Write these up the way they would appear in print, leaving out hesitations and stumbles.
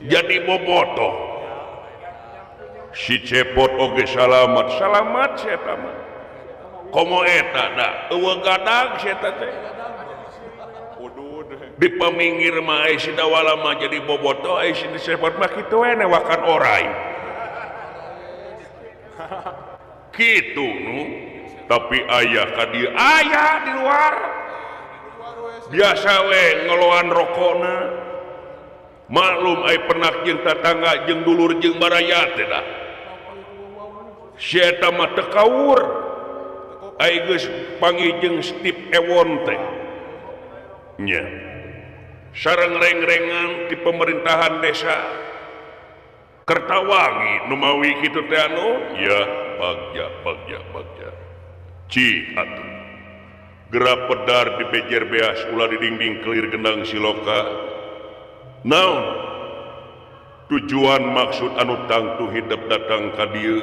jadi bobotoh si cepot oge salamat eta mah komo eta da eueuh gadag si eta teh di paminggir mah aya si dawala mah jadi bobotoh aya si cepot mah kitu we newakan orai kitu nu tapi aya ka dieu aya di luar biasa we ngeloan rokokna maklum ai pernah jeung tetangga jeung dulur jeung baraya teh dah si eta mah teu kaur ai geus panggih jeung Steve Ewon teh nya sareng reng-rengan di pemerintahan desa Kertawangi nu mawi kitu teh anu ya bagja ci atuh gerak pedar di bejer beas ulah di dinding kelir gendang siloka naon tujuan maksud anu tangtu hidup datang ka dieu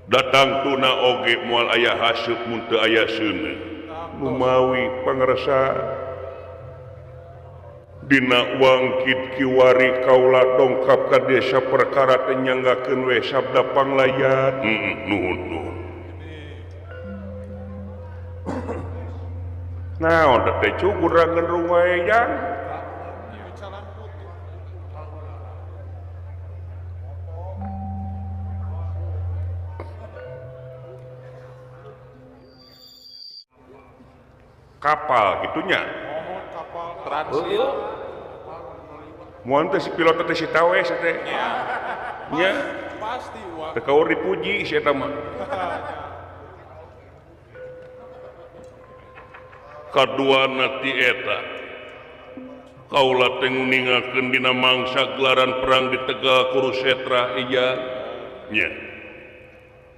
datang tuna oge moal aya haseup mun teu aya seuneu nu mawi pangresa dina wangkit kiwari kaula dongkap ka desa perkara teh nyanggakeun we sabda panglayat nuhun naon teh cukur rangeun wae yang kapal gitunya kapal transit muan teh si pilot teh si tawe teh nya pasti wah teu kaur dipuji si eta mah kaduana ti eta kaula teh nguningakeun dina mangsa gelaran perang di Tegal Kurusetra iya nya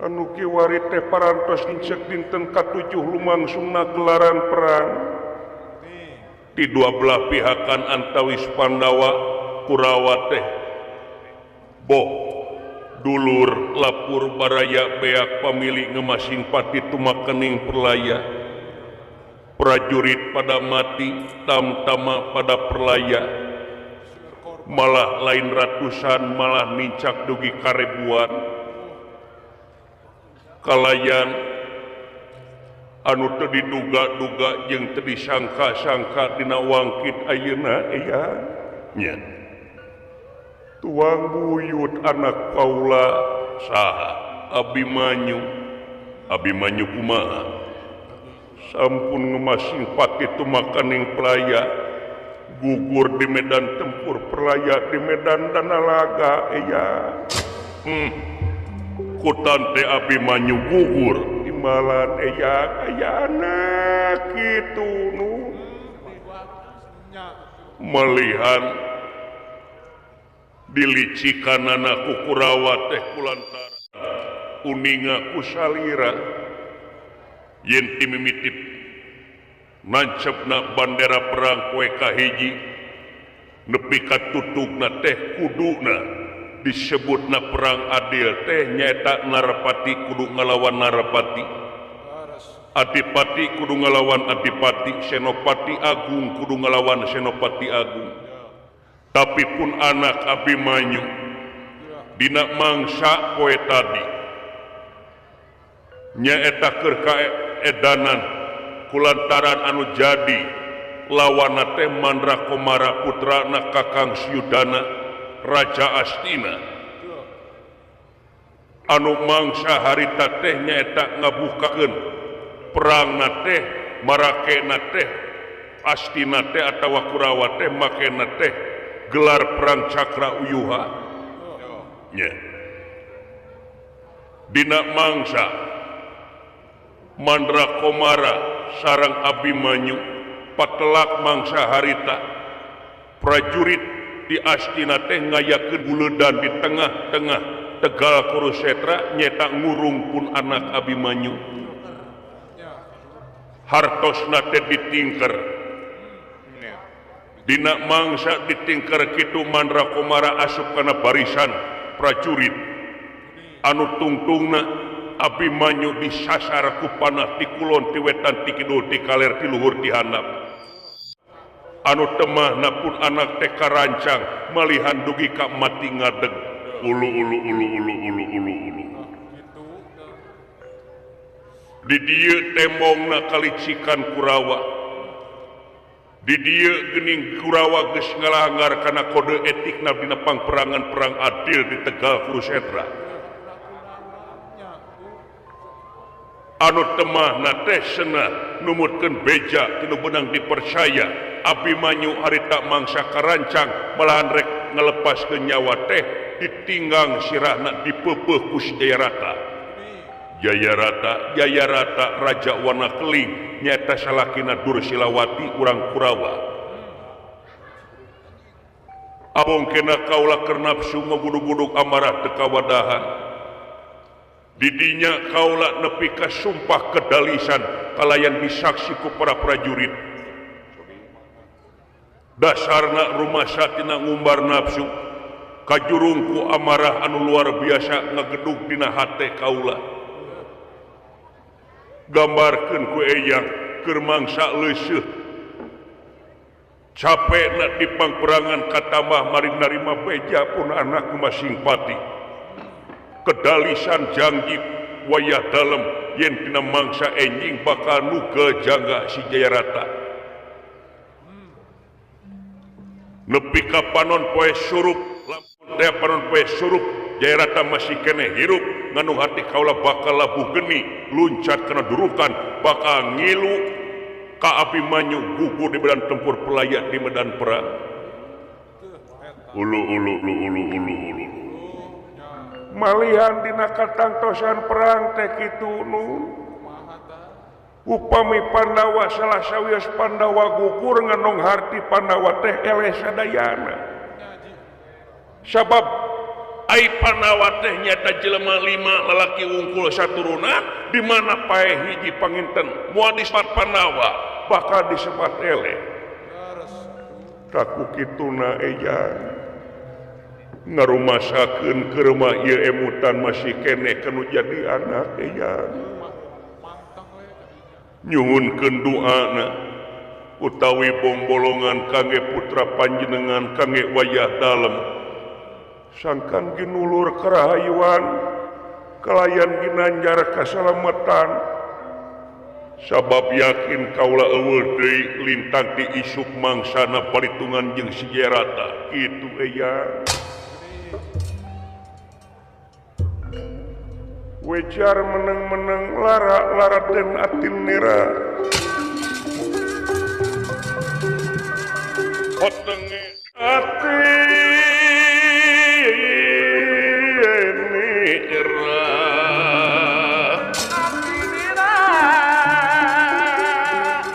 anu kiwari teh parantos incek dinten ka-7 lumangsungna gelaran perang di dua belah pihakan antawis Pandawa Kurawa teh boh dulur lapur baraya beak pamili ngemasing pati tumakening perlaya prajurit pada mati tamtama pada perlaya malah lain ratusan malah nincak dugi karebuan kalayan anu teu diduga-duga jeung teu disangka-sangka dina wangkit ayeuna aya nya tuang buyut anak kaula saha Abimanyu kumaha sampun ngemasing pati tumakaning pelaya gugur di medan tempur pelaya di medan Danalaga aya kutan teh Abimanyu gugur imbalan ayana kitu nu melihan dilicikanana ku Kurawa teh kulantaran uninga ku salira yen timimitip nancepna bandera perang poe kahiji nepi ka tutugna teh kuduna disebutna perang adil teh nyaeta Narapati kudu ngalawan Narapati Adipati kudu ngalawan Adipati Senopati Agung kudu ngalawan Senopati Agung tapi pun anak Abimanyu dina mangsa poe tadi nyaeta keur kaedanan kulantaran anu jadi lawana teh Mandra Komara putrana Kakang Syudana Raja Astina anu mangsa harita teh nyaeta ngabukakeun perangna teh marakena teh Astina teh atawa Kurawa teh makena teh gelar perang Cakra Uyuha nya dina mangsa Mandra Komara sareng Abimanyu patelak mangsa harita prajurit di Astina teh ngayakeun buledan di tengah-tengah Tegal Kurusetra nyeta ngurung pun anak Abimanyu hartosna teh ditingker dina mangsa ditingker kitu Mandra Komara asup kana barisan prajurit anu tungtungna Abimanyu disasar ku panah ti kulon ti wetan ti kidul ti kaler ti luhur ti handap anu temahna pun anak teh karancang malihan dugi ka mati ngadeg ulu Gitu. di dieu tembongna kalicikan Kurawa di dieu geuning Kurawa geus ngalanggar kana kode etikna dina pangperangan perang adil di Tegal Kurusetra anu temahna teh cenah numutkeun beja tinu benang dipercaya Abimanyu harita mangsa karancang malahan rek ngalepaskeun nyawa teh ditinggang sirahna dipeupeuk ku Jayarata Raja Wana Keling nyaeta salakina Dursilawati urang Kurawa abongkena kaula keur nafsu ngabudug-budug amarah teu kawadahan didinya kaula nepi ka sumpah kedalisan kalayan disaksi ku para prajurit dasarna rumasa tina ngumbar nafsu kajurungku amarah anu luar biasa ngagedug dina hate kaula gambarkeun ku eyang keur mangsa leuseuh capekna di pangperangan katambah mari narima beja pun anak masing pati kedalisan janggip wayah dalem yen tina mangsa enjing bakal nukel jangga si Jayarata nepi ka panon poe surup lamun teh panon poe surup Jayarata masih kene hirup nganu hati kaula bakal labuh geni luncat kana durukan bakal ngilu ka Abimanyu gugur di medan tempur pelaya di medan perang ulu malihan dina katangtosan perang teh kitu nu upami Pandawa salah sawios Pandawa gugur nganong harti Pandawa teh eleh sadayana sabab ai Pandawa teh nyata jelema 5 lalaki wungkul saturuna di mana pae hiji panginten moal disebut Pandawa bakal disebut eleh kaku kituna eyang ngarumasakeun keur mah ieu emutan masih kene kanu jadi anak eyang nyuhunkeun doana utawi bombolongan kangge putra panjenengan kangge wayah dalem sangkan ginulur kerahayuan kalayan ginanjar kasalamatan sabab yakin kaula eueuh deui lintang di isuk mangsana palitungan jeung si Jayarata kitu eyang wejar meneng-meneng lara dan atin nira otenge atin nira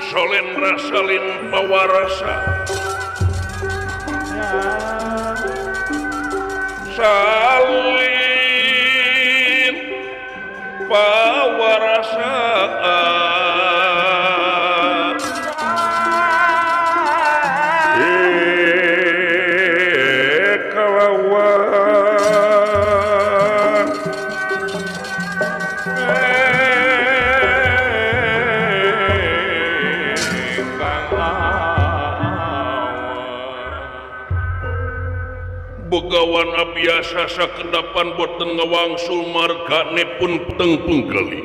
solen rasalin pawarasa salin pawarasaan kalawan begawan abiasa sakedapan boten ngawangsul margane pun teng pungkeli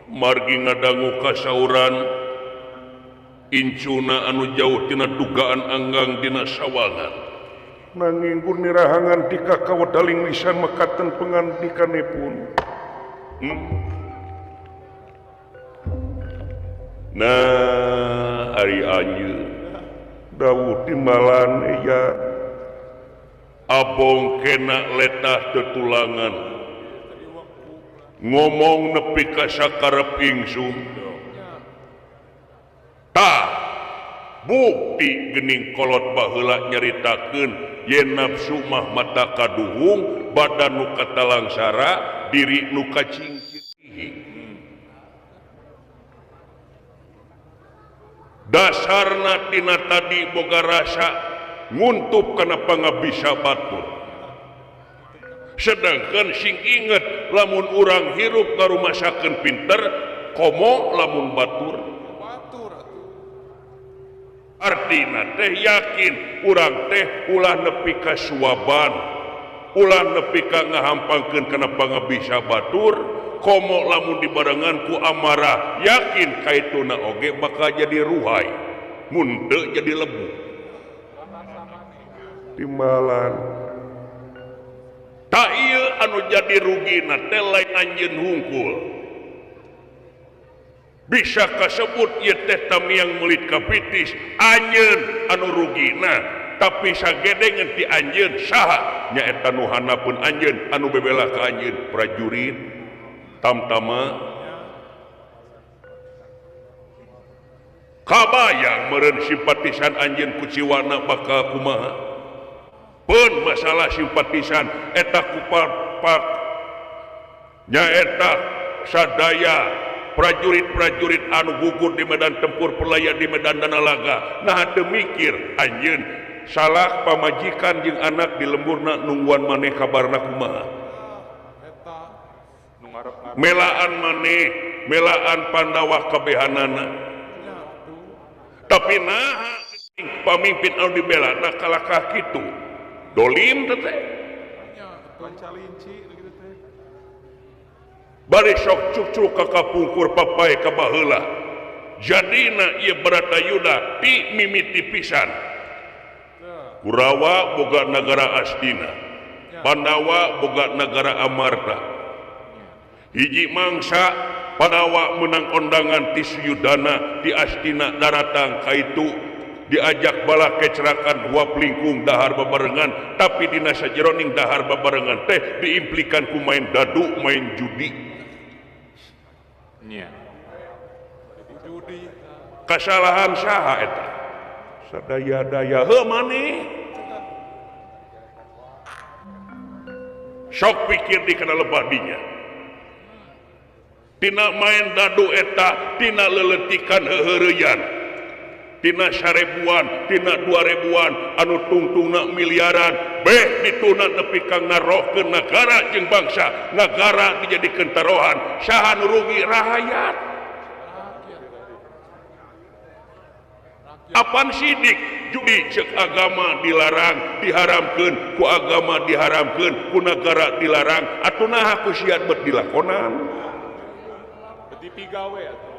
margi ngadangu kasauran incuna anu jauh tina dugaan anggang dina sawangan nanging kunirahangan tika kawedaling lisan mekaten pengandikanipun nah ari anjeun dawuh timbalan ya abong kena letah tetulangan ngomong nepi ka sakarep ingsun tah bukti geuning kolot baheula nyaritakeun yen nafsu mah mata kaduhung badan nu katalangsara diri nu kacingkih dasarna tina tadi boga rasa nguntup kana pangabisa batur sedangkan sing inget lamun urang hirup ngarumasakeun pinter komo lamun batur artina teh yakin urang teh ulah nepi ka suaban, ulah nepi ka ngahampangkeun kana pangabisa batur, komo lamun dibarengan ku amarah, yakin kaituna oge bakal jadi ruhai, mun teu jadi lebu. Timbalan tak ieu anu jadi rugina teh lain anjeun hungkul. Bisa kasebut ieu teh tamiang meuli kapitis anjeun anu rugina, tapi sagedengan ti anjeun saha nyaeta nu hanapeun anjeun anu bebela ka anjeun prajurit tamtama kabayang meureun simpatisan anjeun ku Ciwana bakal kumaha pun masalah simpatisan eta kupat nyaeta sadaya prajurit-prajurit anu gugur di medan tempur pelaya di medan Danalaga. Nah teu mikir anjeun salah pamajikan jeung anak di lemburna nungguan maneh kabarna kumaha. Melaan maneh, melaan Pandawa kabehanana. Tapi nah pamimpin anu dibela nah kalakah kitu. Dolim teh. Pancalinci gitu teh. Bari sok cucuk ka kapungkur papai ka baheula. Jadina ieu Bharatayuda ti mimiti pisan. Kurawa boga nagara Astina. Pandawa boga nagara Amarta. Hiji mangsa Pandawa menang ondangan ti Suyudana di Astina daratang kaitu diajak bala kecerakan huap lingkung dahar babarengan, tapi dina sajeroning dahar babarengan teh diimplikan ku main dadu, main judi. Judi. Kasalahan saha eta? Sadaya-daya heuh maneh. Sok pikir dikana lebah dinya. Tina main dadu eta, tina leletikan heureuyan. Tina 1000-an, tina 2000-an, anu tungtungna miliaran, beh dituna nepi ka ngarohkeun negara jeung bangsa, negara dijadikeun tarohan, saha nu rugi rakyat. Apan sidik judi ceuk agama dilarang, diharamkeun, ku agama diharamkeun, ku negara dilarang, atuh naha ku siat bet dilakonan. Beti pigawe atuh.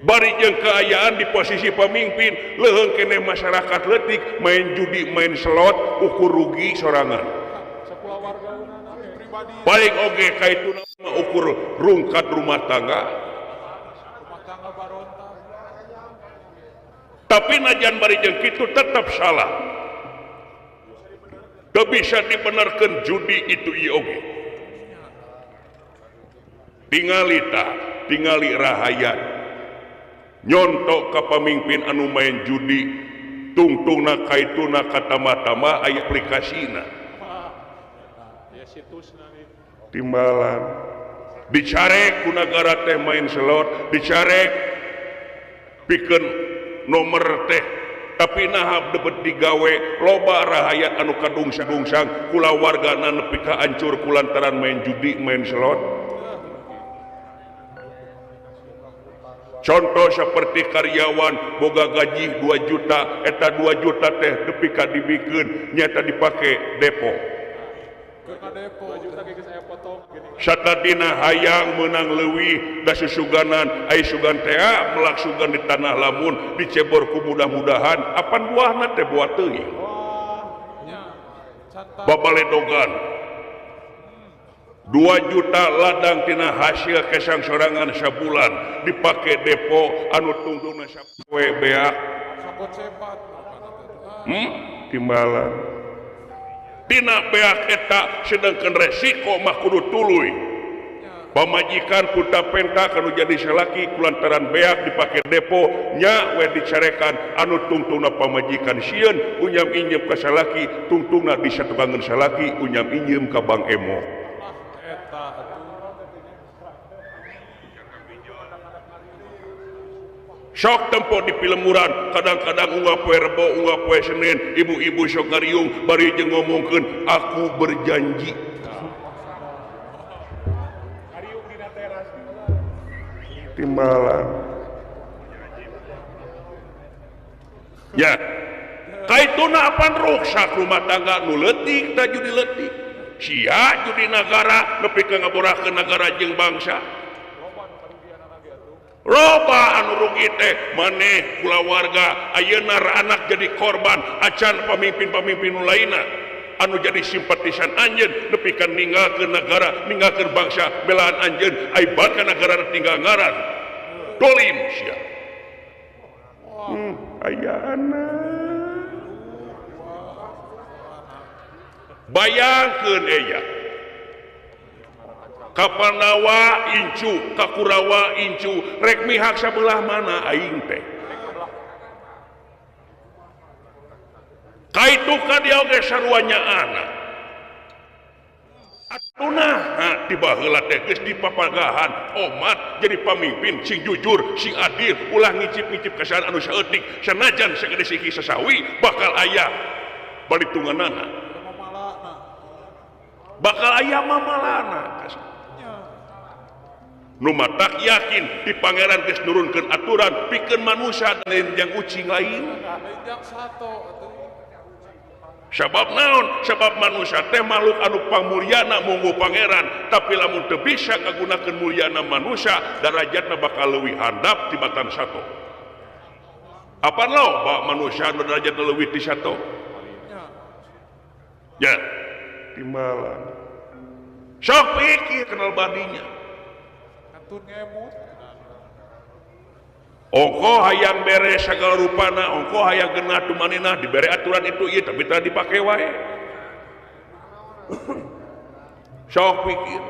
Bari jeung keayaan di posisi pemimpin leuheung keneh masyarakat leutik main judi main slot ukur rugi sorangan. Sakulah wargauna pribadi. Paling oge kaituna ukur rungkat rumah tangga. Rumah tangga baronta. Tapi najan bari jeung kitu tetap salah. Teu bisa dibenarkeun judi itu ieu oge. Tingali rahayat. Nyontok ka pamimpin anu main judi tungtungna kaituna katama-tama aya aplikasina Ya situsna nih. timbalan dicarek ku nagara teh main slot dicarek pikeun nomor teh tapi nahap debet digawe loba rahayat anu kadungsang-dungsang kula wargana nepi ka hancur kulantaran main judi main slot. Contoh seperti karyawan boga gaji 2 juta, eta 2 juta teh nepi ka dibikeun nyata dipake depo. Ke depo 2 juta geus aya potong gini. Satadina hayang menang leuwih da susuganan ai sugan teh melak sugan di tanah lamun dicebor ku mudah-mudahan apan buahna teh buah teuing. Wah, nya. Canta. Babaledogan 2 juta ladang tina hasil kesang sorangan sabulan dipake depo anu tungguna sapoe beak Sapot sepat. timbalan tina beak eta sedangkan resiko mah kudu tuluy pamajikan puta penta kanu jadi salaki kulantaran beak dipake depo nya we dicarekan anu tungtungna pamajikan sieun unyam injem ka salaki tungtungna disatukangeun salaki unyam injem ka Bang Emo. Sok tempo di pilemuran kadang-kadang unggah poe Rebo unggah poe Senin ibu-ibu sok ngariung bari jeung ngomongkeun aku berjanji timbalan ya kaituna apan ruksak rumah tangga nu leutik da judi leutik sia judi nagara nepi ka ngaborakeun nagara jeung bangsa loba anu rugi teh maneh kulawarga ayeuna anak jadi korban acan pamimpin-pamimpin nu lainna anu jadi simpatisan anjeun nepi ka ninggalkeun negara ninggalkeun bangsa belaan anjeun aibat ka negara tinggal ngaran dolim sia ayana bayangkeun eya Kapanawa incu, Kakurawa incu, rek mihak sabelah mana aing teh. Kaitu ka dia oge sarua nyaana. Atuna tiba heula teh geus dipapagahan omat jadi pamimpin sing jujur, sing adil, ulah ngicip-ngicip kesalahan anu saeutik, sanajan sagede siki sasawi bakal aya balitunganana. Bakal aya mamalana. Numatak yakin di pangeran geus nurunkeun aturan pikeun manusia dan yang ucing lain. Sabab naon? Sabab manusia teh makhluk anu pamulyana munggu pangeran, tapi lamun teu bisa ngagunakeun mulyana manusia, darajatna bakal leuwih handap tibatan sato. Apa loba manusia anu derajatna leuwih ti sato? Ya, timbalan. Sok pikir kenal badinya. Ongko hayang bere segala rupana, ongko hayang genah tumanina dibere aturan itu iya tapi tadi dipakai wae. Sok pikir.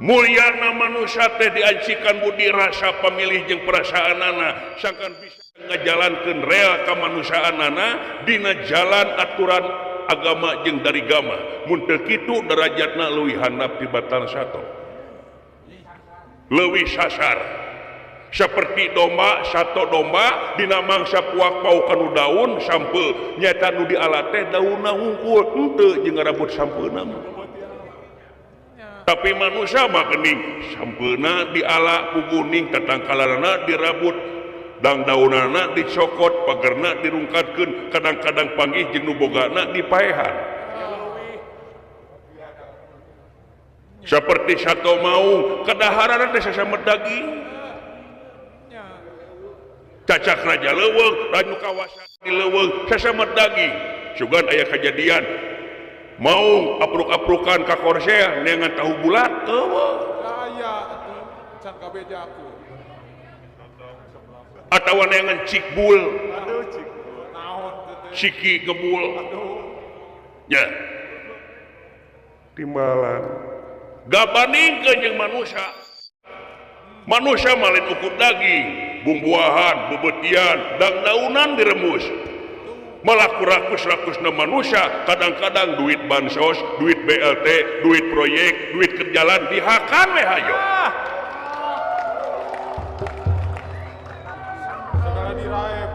Mulyana manusia teh diancikan budi rasa pemilih jeung perasaanana sangkan bisa ngajalankeun real kamanusiaanana dina jalan aturan agama jeung dari gama. Mun teu kitu derajatna leuwih handap tibatan sato. Leuwih sasar seperti domba sato domba dina mangsa puak pau kanu daun sampeu nyata nu diala teh daunna hungkul henteu jeung ngarabut sampeuna tapi manusia mah geuning sampeuna diala ku guning tatangkalarna dirabut dang daunana dicokot pagerna dirungkatkeun kadang-kadang panggih jeung nu bogana dipaehan. Seperti sato maung kadaharan teh sasamet daging cacak raja leuweung ranu kawasan di leuweung sasamet daging sugan aya kejadian maung apruk-aprukan ka korsea neangan tahu bulat eueuh aya can kabejakeun atawa neangan cikbul naon siki gebul ya timbalan gabandingkeun jeung manusia. Manusia malin ukur daging, bumbuahan, bebetian, dang daunan diremus. Malah kurakus-rakusna manusia, kadang-kadang duit bansos, duit BLT, duit proyek, duit kerjalan dihakan we hayo. Segala diraep.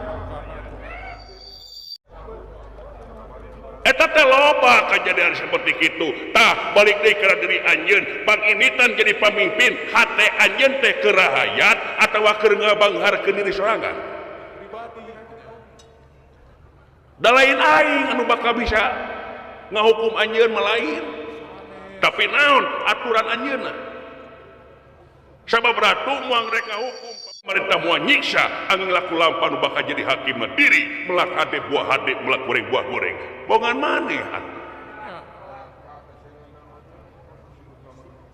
Eta teh loba kejadian seperti itu. Tah balik deui ka diri anjeun, panginitan jadi pamimpin, hate anjeun teh keur rahayat atawa keur ngabangharkeun diri sorangan. Da lain aing anu bakal bisa ngahukum anjeun melain. Tapi naon aturan anjeunna? Sabab ratu moal rek ngahukum pemerintah moal nyiksa angin laku lampa nu bakal jadi hakim mandiri melak hade buah hade melak goreng buah goreng bongan maneh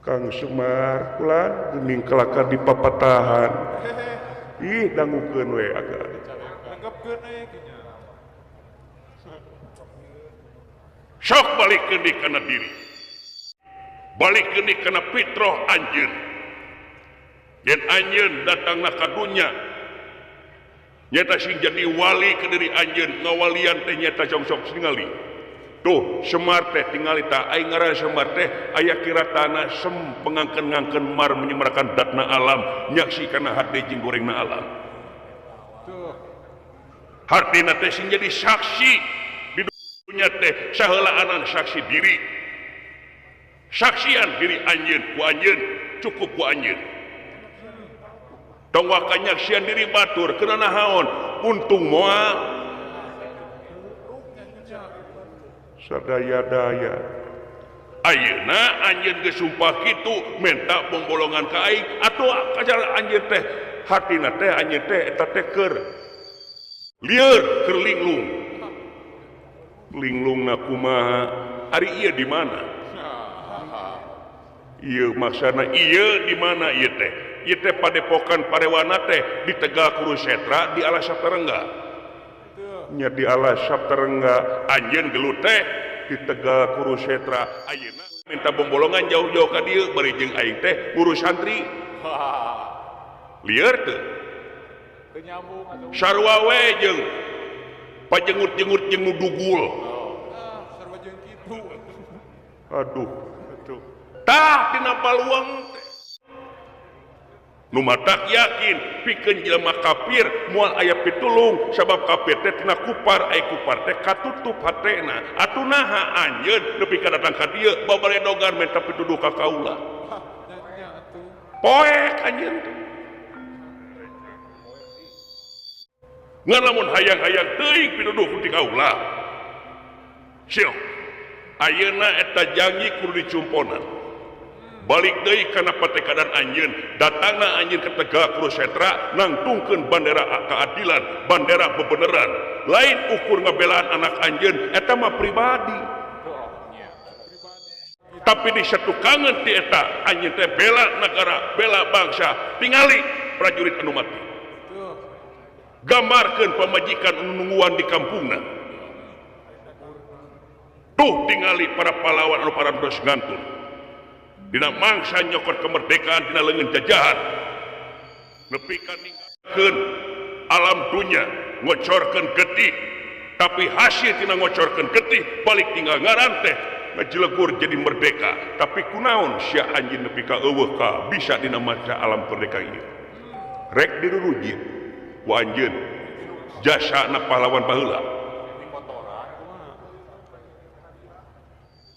Kang Semar kulan geuning kelakar di papatahan ih dangukeun we agak anggapkeun we kinya sok balikeun di kana diri balikeun di kana fitrah anjeun yen anjeun datangna ka dunya nyata sing jadi wali ke diri anjeun ngawalian teh nyata jongsok ningali tuh Semar teh tingali ta aing ngaran Semar teh aya kiratana sem pengangkeun-ngangkeun mar menyemarakan datna alam nyaksikeun hade jeung gorengna alam tuh hartina teh sing jadi saksi di dunya teh saheulaanan saksi diri saksian diri anjeun ku anjeun cukup ku anjeun tong wakanyak sian diri batur kenana haon untung moal sadaya-daya ayeuna anjeun geus sumpah kitu menta pembolongan ka aing atuh kajar anjeun teh hatina teh anjeun teh eta teh keur lieur keur linglungna kumaha ari ieu di mana ieu maksana ieu di mana ieu teh padepokan Parewana teh di Tegal Kurusetra di Alas Saptarengga nya di Alas Saptarengga anjeun gelut teh di Tegal Kurusetra ayeuna minta pembolongan jauh-jauh ka dieu bari jeung aing teh ngurus santri lieur teu sarua we jeung pajengut-jengut jeung nu dugul sarua jeung kitu aduh tah tina paluang teh nu matak yakin pikeun jelema kafir moal aya pitulung sabab kafir teh tina kupar aya kupar teh katutup hatena atuh naha anjeun nepi ka datang ka dieu babaledogan menta pituduh ka kaula poek anjeun teh ngan lamun hayang-hayang teuing pituduh ku ti kaula syok ayeuna eta janji kudu dicumponan balik deui kana patekadan anjeun datangna anjeun ke Tegal Kurusetra nangtungkeun bandera keadilan bandera bebeneran lain ukur ngabelaan anak anjeun eta mah pribadi tapi di satukangan ti eta anjeun teh bela negara bela bangsa tingali prajurit anu mati gambarkeun pamajikan anu nungguan di kampungna tuh tingali para pahlawan anu parantos ngantun dina mangsa nyokot kemerdekaan dina leungeun jajahan nepi ka ninggalkeun alam dunya ngocorkeun getih tapi hasil tina ngocorkeun getih balik tinggal ngaran teh ngajelegur jadi merdeka tapi kunaon sia anjeun nepi ka eueuh ka bisa dina masa alam merdeka ieu rek diruruji ku anjeun jasana pahlawan baheula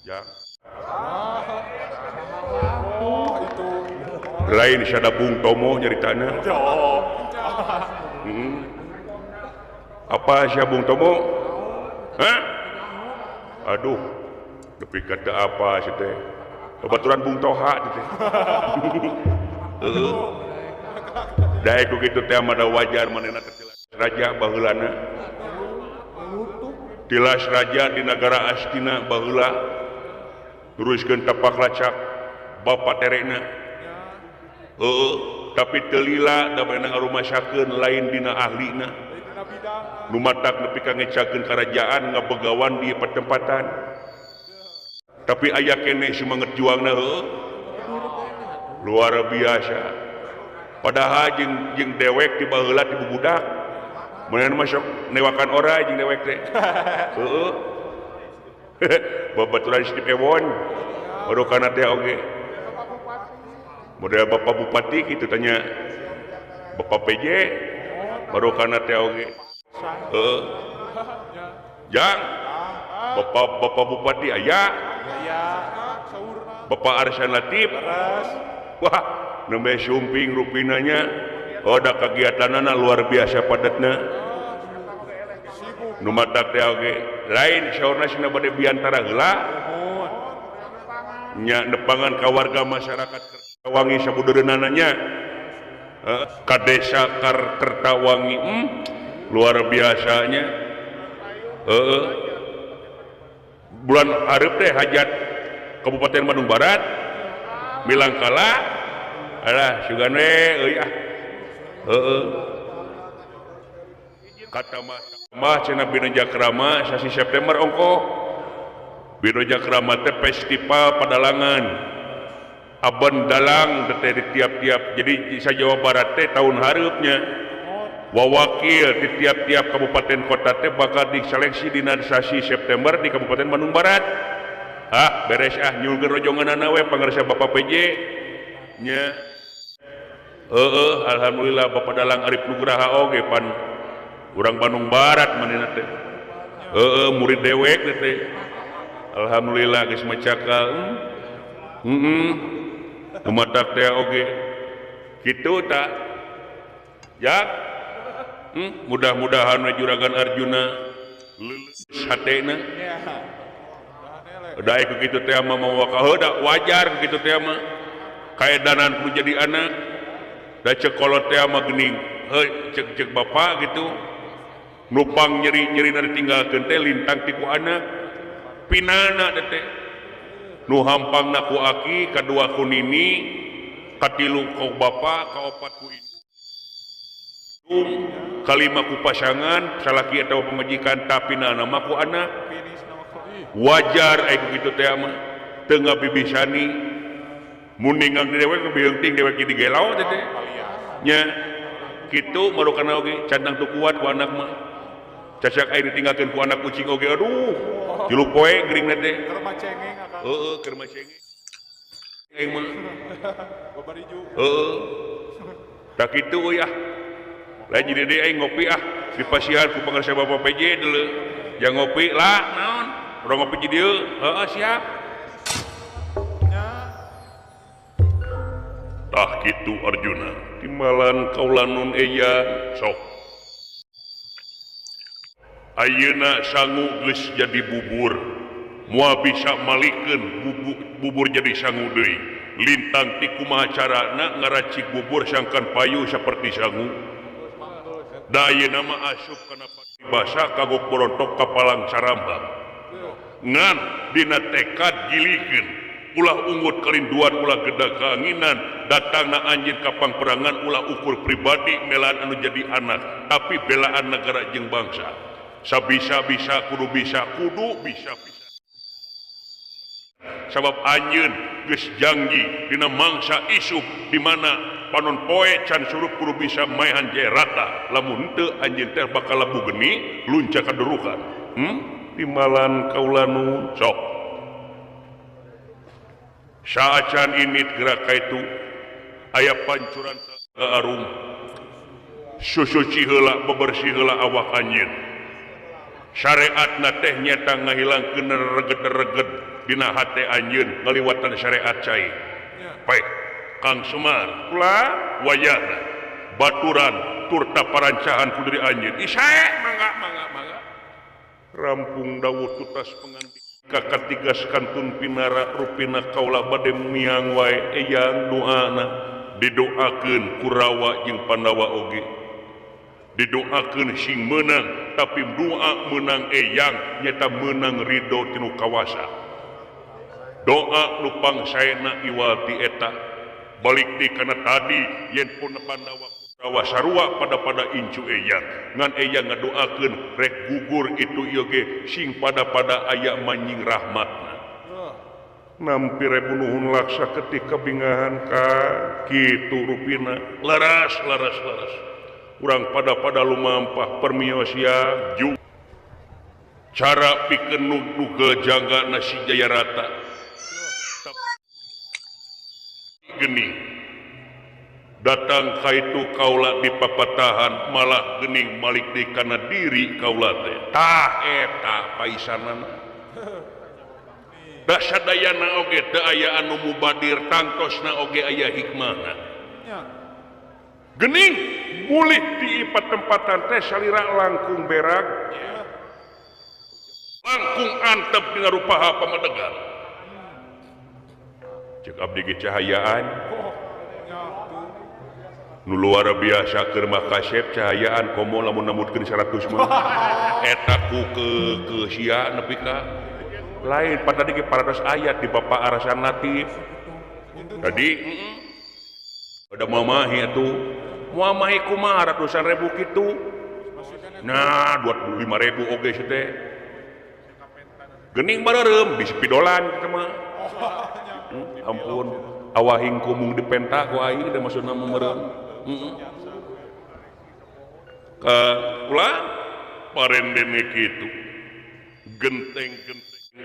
ya lain sada Bung Tomo nyaritana apa sia Bung Tomo hah aduh tapi kata apa sih teh baturan Bung Toha teh daek kitu teh mah wajar manehna tilas raja baheulana tilas raja di negara Astina baheula teruskeun tapak lacak bapak terekna tapi telila da beunang ngarumasakeun lain dina ahlina nu matak nepi ka ngecakeun karajaan ngabegawan di pertempatan tapi aya keneh semangat juangna luar biasa padahal jeung dewek di baheula ti bubudak meuneun mah sok newakan ora jeung dewek teh heueuh babaturan Steve Ewon baru kana teh oge model Bapak Bupati gitu tanya Bapak PJ baru kana teh oge jang Bapak Bupati aya Bapak Arsan Latif wah nembe sumping rupinanya da kegiatanana luar biasa padatna nu matak teh oge lain saurna sina bade biantara heula nya nepangan ka warga masyarakat Kertawangi sabudeunana ka desa Kertawangi luar biasanya bulan hareup teh hajat Kabupaten Bandung Barat Milangkala alah sugan we euy kata mah cenah Bina Jakrama sasi September ongko Bina Jakrama teh festival padalangan Aben dalang teh di tiap-tiap jadi sa Jawa Barat teh tahun hareupnya wawakil di tiap-tiap kabupaten kota teh bakal diseleksi dina sasi September di Kabupaten Bandung Barat beres nyulkeun rojonganana we pangarsa Bapak PJ nya alhamdulillah Bapak Dalang Arif Nugraha oge pan urang Bandung Barat manehna teh murid dewek teh alhamdulillah geus macakal umatak teh oge kitu tak jak mudah-mudahan juragan Arjuna lulus hatena Ya. udah kitu teh mah wajar kitu teh mah kaedanan kudu jadi anak da cek kolot teh mah geuning heuh cek bapak gitu nupang nyeri ditinggalkeun teh lintang ti ku anak pinana teh nu hampangna ku aki kadua ku nini katilu ku bapak kaopat ku kalima ku pasangan salaki atawa pamajikan tapi nama ku anak Finish nama koi. wajar aya kitu teh mah teu ngabibisani mun ninggal di dewek beunting dewek di gelau teh nya kitu marukana oge cantang tu kuat ku anak mah cacak aya ditinggalkeun ku anak kucing oge aduh tilu poe geuringna teh Keur macengeng akang. heueuh keur macenge aing mah Babariju. heueuh tak kitu ya lain jadi deh aing ngopi di pasihan ku pangarsa Bapak PJ dulu yang ngopi lah naon urang ngopi di dieu heeh siap Nya. tah kitu Arjuna timbalan kaula nun eya sok ayeuna sangu geus jadi bubur moal bisa malikeun bubur jadi sangu deui lintang ti kumaha carana ngaracik bubur sangkan payu saperti sangu da ayeuna mah asup kana pati basa kagok borontok kapalang sarambang ngan dina tekad gilikeun ulah ungut kalinduan ulah gedag kaanginan datangna anjeun ka pangperangan ulah ukur pribadi melaan anu jadi anak tapi belaan negara jeung bangsa sabisa-bisa kudu bisa sabab anjeun geus janji dina mangsa isuk di mana panon poe can surup kudu bisa maehan jaya rata lamun teu anjeun teh bakal labu geni lunca kadurukan timbalan kaula nu sok saacan init gerak kaitu aya pancuran arum susuci heula bebersih heula awak anjeun syariatna teh nyata ngahilangkeun reged-reged dina hate anjeun ngaliwatan syariat cai baik Kang Semar kula wayahna baturan turta parancahan ku dari anjeun isae mangga rampung dawuh tutas pengantin kakatigas kantun pinara rupina kaula bade miang wae eyang doana didoakeun Kurawa jeung Pandawa oge didoakeun sing menang tapi doa menang eyang nyata menang ridho tinu kawasa doa lupang saena iwal ti eta balik di kana tadi yen pun Pandawa Kurawa sarua pada incu eyang ngan eyang ngadoakeun rek gugur itu ieu ge sing pada aya manjing rahmatna nampi rebu nuhun laksa ketika bingahan ka kitu rupina laras urang pada lumampah permios ya ju cara pikeun nuga jaga nasi jaya rata gening datang kaitu kaula di papatahan malah gening malik di kana diri kaula teh tah eta paisanana da sadayana oge teu aya anu mubadir tangtosna oge aya hikmahna gening mulih di tempatan teh salira langkung berag langkung antep dina rupaha pamadegan cek abdi ge cahayaan nu luar biasa keur makasep cahayaan komo lamun namutkeun 100 mah eta ku ke sia nepi ka lain pada di 400 ayat di Bapak Arasan Natif tadi ada mamahi atuh mamahi kumaha ratusan ribu kitu nah 25.000 oge si teh geuning bareureum di spidolan kitu mah ampun awahing kumung dipenta ku aing teh maksudna meureuh ulah parendene kitu genteng-genteng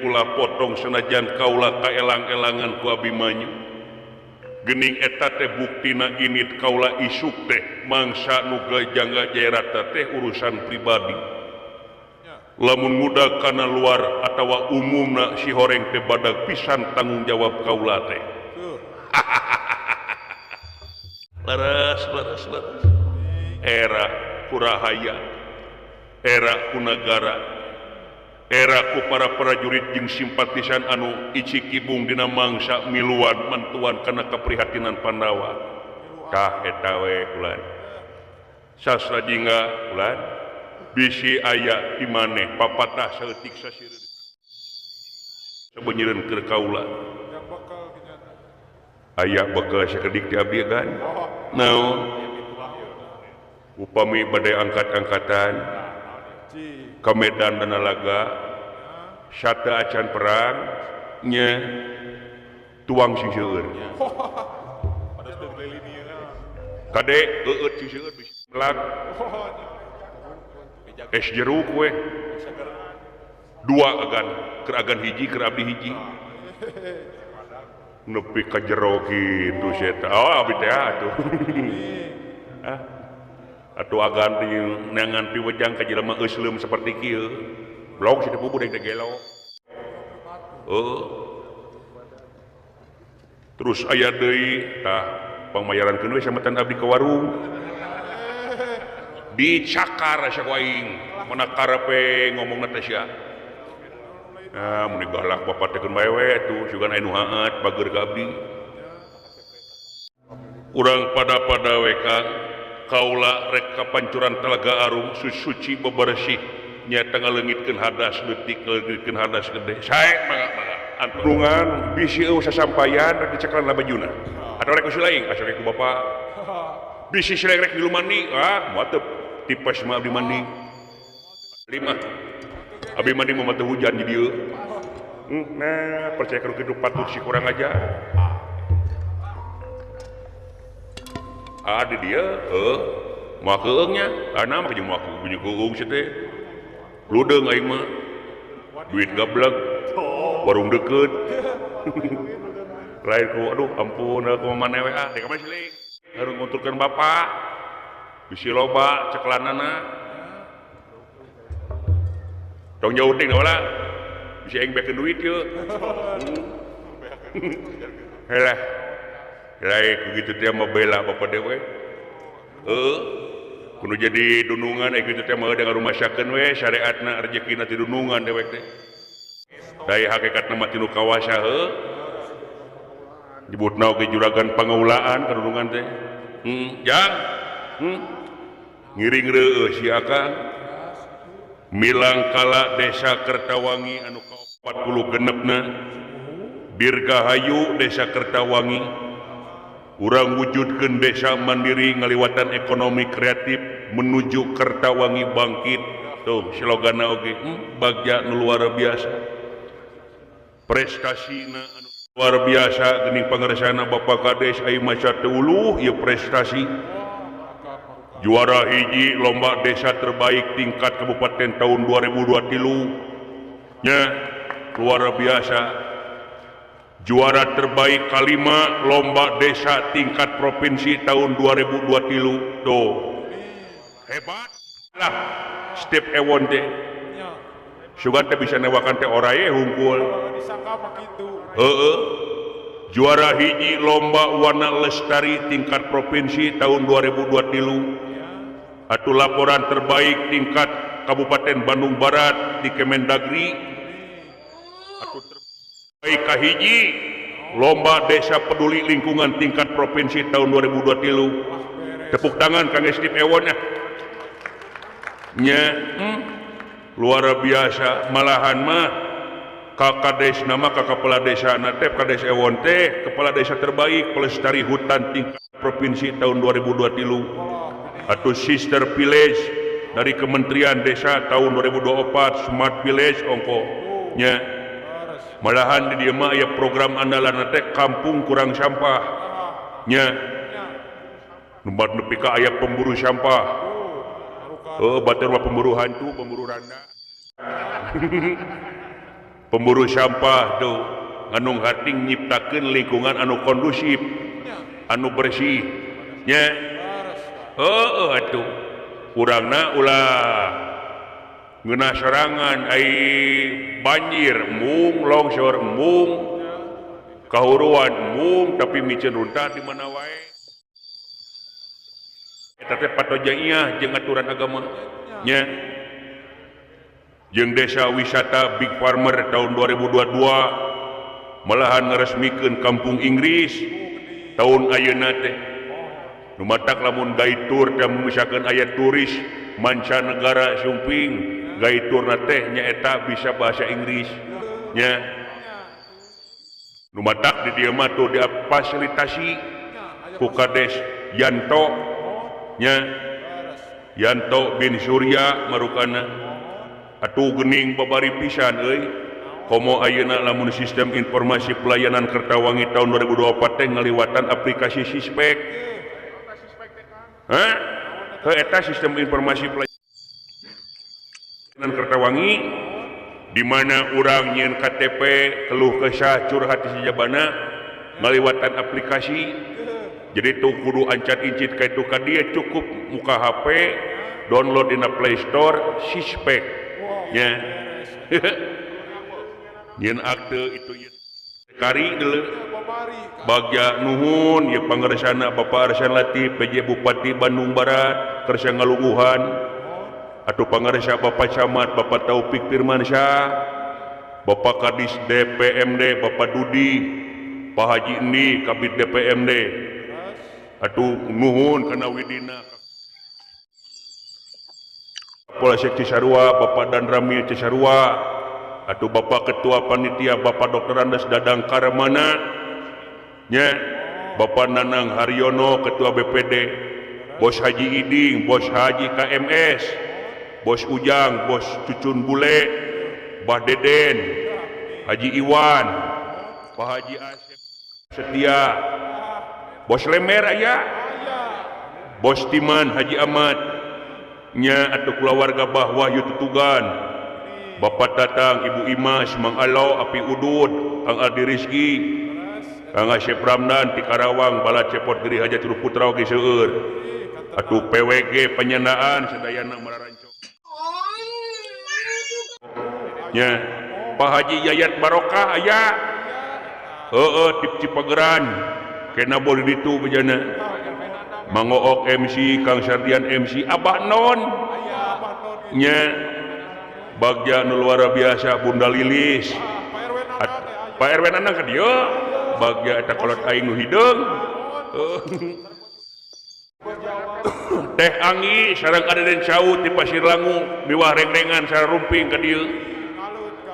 ulah potong senajan kaula kaelang-elangan ku Abimanyu gening eta teh buktina init kaula isuk teh mangsa nu jangga jairata teh urusan pribadi lamun muda kana luar atawa umumna si horeng teh badag pisan tanggung jawab kaula teh laras era kurahaya era ku negara era ku para prajurit jeung simpatisan anu icikibung dina mangsa miluan mantuan kana kaprihatinan Pandawa tah eta we ulan sasradingga ulan bisi aya di maneh papatah saeutik sasireun sabeunyeun keur kaula yang bakal kinyana. aya bakal sakedik ti abdi kan naon upami badai angkat-angkatan Ci. ka Medan dan Nalaga sata acan perang nya tuang sing seueur Pada teu lilini na. kade eueut sing seueur bisa melak es jeruk we dua agan keur agan hiji keur abdi hiji nepi ka jero kitu eta oh abdi teh atuh atuh agan di neangan piwejang ka jelema euslem seperti kieu blog si teu budek teh gelo terus aya deui tah pangmayarankeun we sametan abdi ka warung dicakar asa aing mana karepe ngomongna teh sia mun digalak bapak teh keun bae we atuh sugan aya nu haet bager ka abdi urang pada we Kang kaula rek ka pancuran Telaga Arum suci bebersih nyata ngaleungitkeun hadas leutik ngaleungitkeun hadas gede sae mangga anturungan bisi eueuh sasampayan rek diceklan bajuna atuh rek usul aing asa rek ku bapak bisi silek rek di mandi moal teu tipes mah abdi mandi lima abdi mandi mah teu hujan di dieu nah percaya kalau hidup patut si kurang aja di dia moal keungnya kana mah jeung moal bunyi keung si teh ludeung aing mah duit gablek warung deukeut lain ku aduh ampun ku maneh we dek mah siling harus ngunturkeun bapak bisi loba ceklanana tong jauh ting lah bisa aing bekeun duit yeuh helah lain begitu teh mah bela bapak dewe kudu jadi dunungan gitu teh mah dengan rumah syakeun we syariatna rezekina ti dunungan dewek teh daya hakikatna mah tinu kawasa nyebutna oge juragan pangaulaan ka dunungan teh jang ngiring reueuh si akang milang kala desa Kertawangi anu ka 40 genepna Dirgahayu desa Kertawangi urang wujudkeun desa mandiri ngaliwatan ekonomi kreatif menuju Kertawangi bangkit tuh sloganna oge bagja nu luar biasa prestasina anu luar biasa geuning pangaresana Bapak Kades ai maca teu uluh ieu prestasi juara hiji lomba desa terbaik tingkat kabupaten tahun 2023 nya luar biasa juara terbaik kalima lomba desa tingkat provinsi tahun 2023 tuh hebat lah Step Ewon teh sugan teh bisa newakan teh oraye hungkul Disangka mah kitu. juara hiji lomba warna lestari tingkat provinsi tahun 2023 atuh laporan terbaik tingkat Kabupaten Bandung Barat di Kemendagri atuh terbaik kahiji lomba desa peduli lingkungan tingkat provinsi tahun 2023 tepuk tangan Kang Steve Ewon nya luar biasa malahan mah Kades nama kepala desa teh Kades Ewon teh kepala desa terbaik pelestari hutan tingkat provinsi tahun 2023 atau Sister Village dari Kementerian Desa tahun 2024 Smart Village ongko nya malahan di dieu mah aya program andalan teh kampung kurang sampah nya numbat nepi ka aya pemburu sampah batur mah pemburu hantu pemburu randa pemburu sampah tuh anu hating nyiptakeun lingkungan anu kondusif anu bersih nya atuh urangna ulah ngeunah sorangan ai banjir mung longsor mung kahuruan mung tapi miceun runtah di mana wae teh patojaiyah jeung aturan agama nya. Jeung desa wisata Big Farmer tahun 2022 malahan ngaresmikeun kampung Inggris tahun ayeuna teh. Nu matak lamun guide tour teh misalkan aya turis mancanegara sumping guide tour teh nyaeta bisa bahasa Inggris nya. Nu matak di dieu mah tuh difasilitasi ku Kades Yanto nya. Yanto bin Surya marukana atuh geuning babari pisan euy. Komo ayeuna lamun sistem informasi pelayanan Kertawangi tahun 2024 teh ngaliwatan aplikasi Sispek. Eta sistem informasi pelayanan Kertawangi di mana urang nyieun KTP keluh kesah curhat di sijabana ngaliwatan aplikasi. Jadi tuh kudu ancat-incit ka itu ka dieu cukup muka HP download dina Play Store Sispek nya. Nyieun akte itu kari deuleu bagja nuhun ya pangaresana Bapak Arsan Latif PJ Bupati Bandung Barat kersa ngaluguhan atuh pangaresa Bapak Camat Bapak Taufik Firmansyah Bapak Kadis DPMD Bapak Dudi Pak Haji Endi Kabid DPMD atuh nuhun kana widina Polsek Cisarua Bapak Dan Ramil Cisarua atuh Bapak Ketua Panitia Bapak Dr. Andes Dadang Karamana nya. Bapak Nanang Haryono Ketua BPD Bos Haji Iding Bos Haji KMS Bos Ujang Bos Cucun Bule Bah Deden Haji Iwan Pak Haji Asep Setia Bos Lemer aya Bos Timan Haji Ahmad nya atuh keluarga Bah Wahyu Tutugan Bapak Tatang, Ibu Imas, Mang Alo, Api Udud, Kang Aldi Rizki, Kang Asep Ramdan, di Karawang, Bala Cepot Geri Hajat Huru Putra oge seueur. Atuh PWG penyandaan sedayana Mararancok. Nya, Pak Haji Yayat Barokah aya. Tip Cipageran. Kena boleh ditu bejana. Mang Ook MC, Kang Sardian MC, Abah Non. Nya. Bagja nu luar biasa Bunda Lilis Pak RW nanang ka dieu bagja eta kolot aing nu hideung Teh Anggi sareng Aden Saud di Pasir Langu miwah rengrengan sareng rumping ka dieu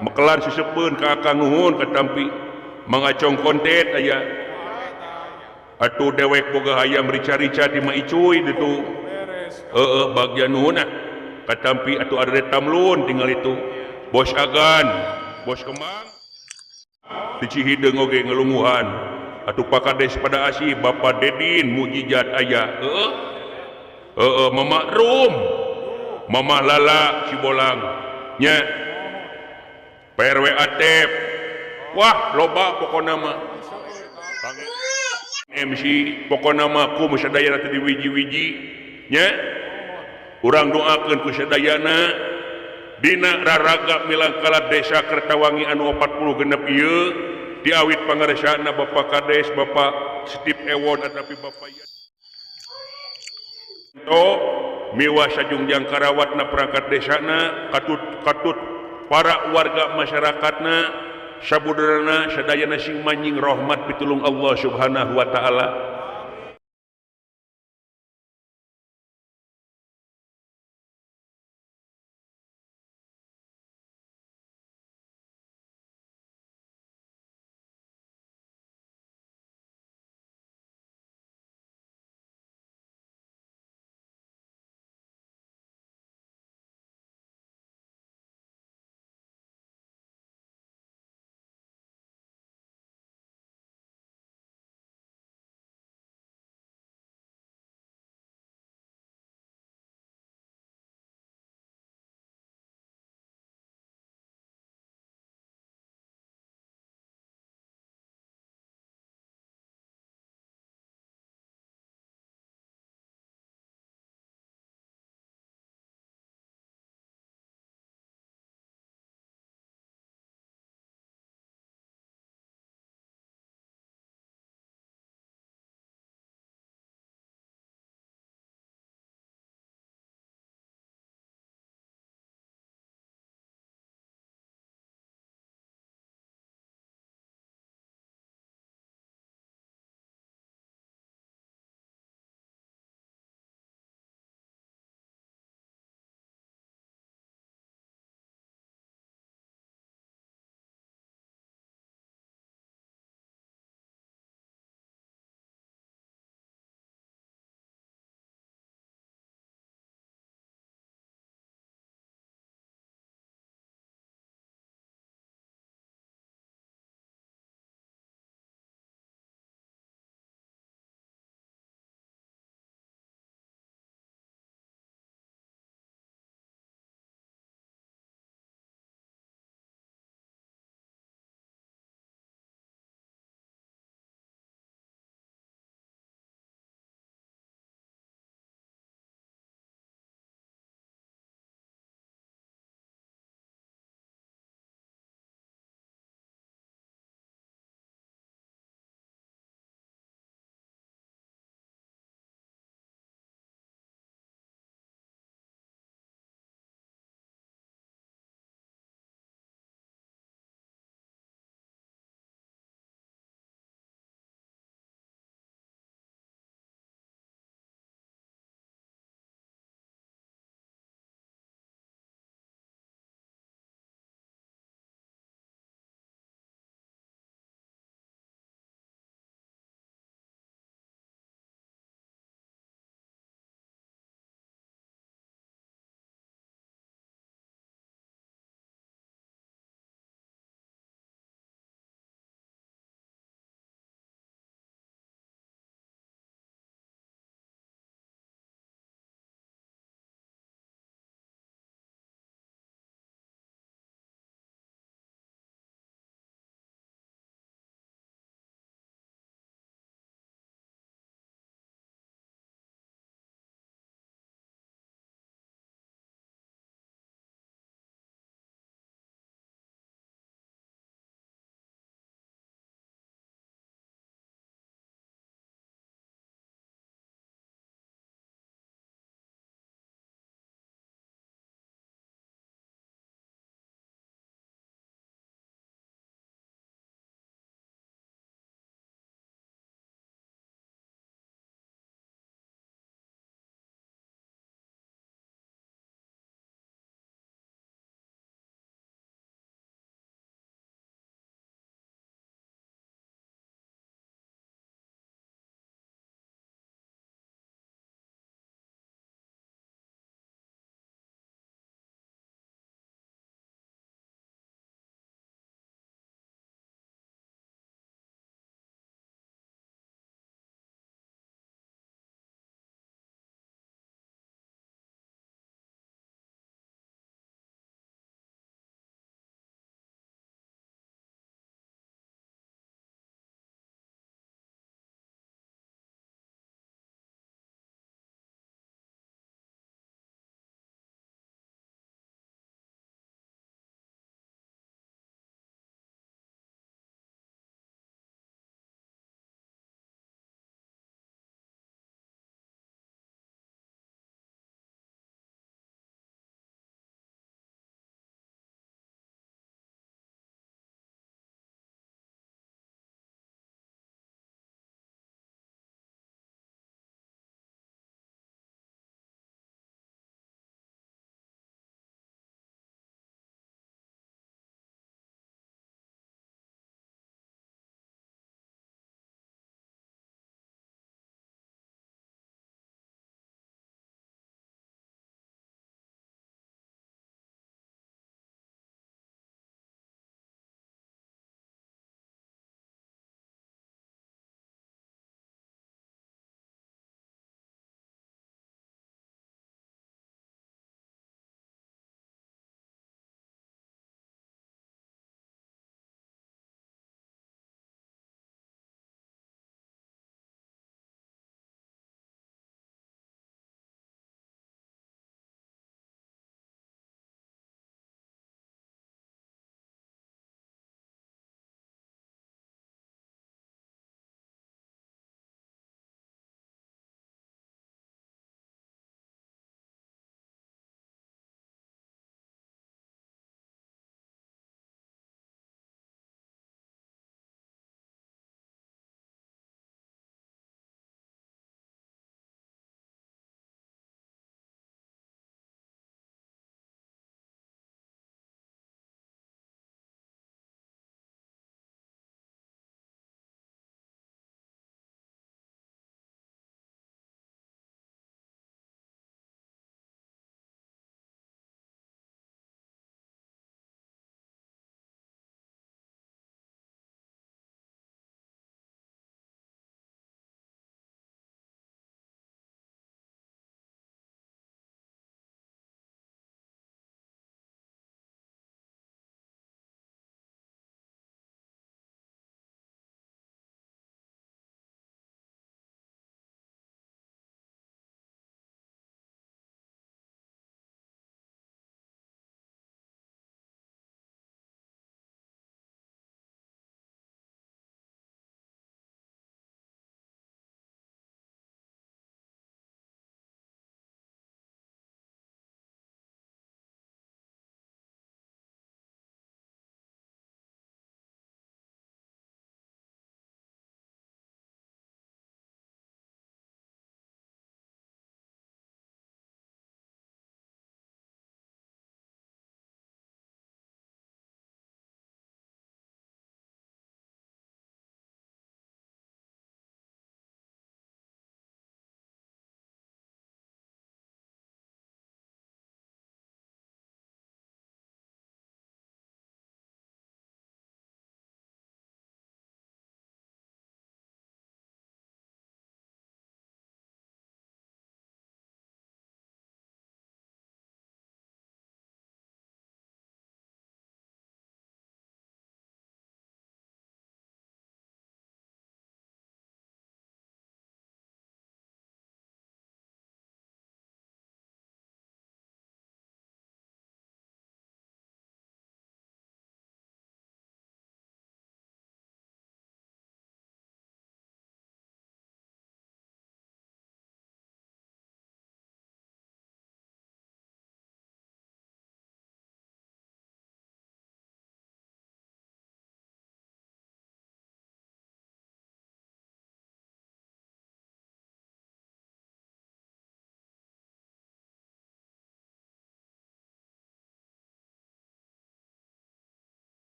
mekelan sisepeun ka Akang nuhun ka tampi mangacong kontet aya atuh dewek boga hayam rica-rica di Maicuy ditu bagja nuhun katampi atuh ada tamlun tinggal itu Bos Agan Bos Kemang di Cihideung oge ngelunguhan atuh Pak Kades pada Asih Bapak Dedin mujizat aya Mama Rum Mama Lala Cibolang nya PRW Atep wah loba pokona mah MC pokona mah ku sadaya teh di wiji-wiji nya. Urang doakeun ku sadayana dina raraga milangkala desa Kertawangi anu 40 genep ieu diawit pangaresana Bapak Kades Bapak Steve Ewon atapi Bapak Yanto miwah sajungjang karawatna perangkat desana katut para warga masyarakatna sabudarana sadayana sing manjing rahmat pitulung Allah Subhanahu wa taala